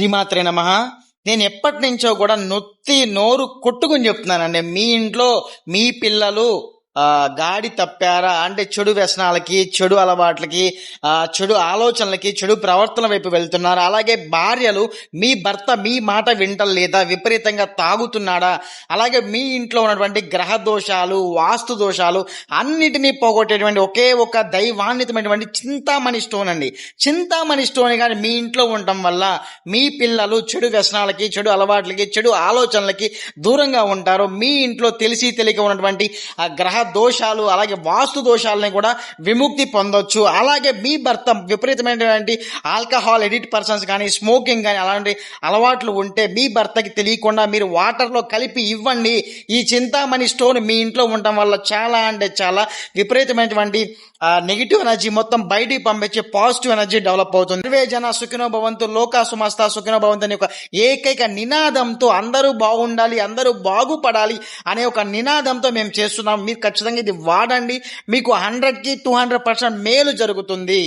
శ్రీమాత్రే నమః. నేను ఎప్పటి నుంచో కూడా నొత్తి నోరు కొట్టుకుని చెప్తున్నానండి. మీ ఇంట్లో మీ పిల్లలు గాడి తప్పారా అంటే చెడు వ్యసనాలకి, చెడు అలవాట్లకి, చెడు ఆలోచనలకి, చెడు ప్రవర్తన వైపు వెళ్తున్నారు. అలాగే భార్యలు మీ భర్త మీ మాట వింటలేదా, విపరీతంగా తాగుతున్నాడా, అలాగే మీ ఇంట్లో ఉన్నటువంటి గ్రహ దోషాలు, వాస్తు దోషాలు అన్నిటినీ పోగొట్టేటువంటి ఒకే ఒక దైవాన్వితమైనటువంటి చింతామణి స్టోన్ అండి. చింతామణి స్టోన్ కానీ మీ ఇంట్లో ఉండటం వల్ల మీ పిల్లలు చెడు వ్యసనాలకి, చెడు అలవాట్లకి, చెడు ఆలోచనలకి దూరంగా ఉంటారు. మీ ఇంట్లో తెలిసి తెలియక ఉన్నటువంటి ఆ గ్రహ దోషాలు అలాగే వాస్తు దోషాలని కూడా విముక్తి పొందొచ్చు. అలాగే మీ భర్త విపరీతమైనటువంటి ఆల్కహాల్ ఎడిక్ట్ పర్సన్స్ కానీ, స్మోకింగ్ కానీ అలాంటి అలవాట్లు ఉంటే మీ భర్తకి తెలియకుండా మీరు వాటర్లో కలిపి ఇవ్వండి. ఈ చింతామణి స్టోన్ మీ ఇంట్లో ఉండటం వల్ల చాలా అంటే చాలా విపరీతమైనటువంటి నెగిటివ్ ఎనర్జీ మొత్తం బయటికి పంపించే పాజిటివ్ ఎనర్జీ డెవలప్ అవుతుంది. సర్వే జన సుఖినో భవంతు, లోకా సుమస్తా సుఖినో భవంతు అనే ఒక ఏకైక నినాదంతో అందరూ బాగుండాలి, అందరూ బాగుపడాలి అనే ఒక నినాదంతో మేము చేస్తున్నాం. మీరు ఖచ్చితంగా ఇది వాడండి. మీకు 100కి 200% మేలు జరుగుతుంది.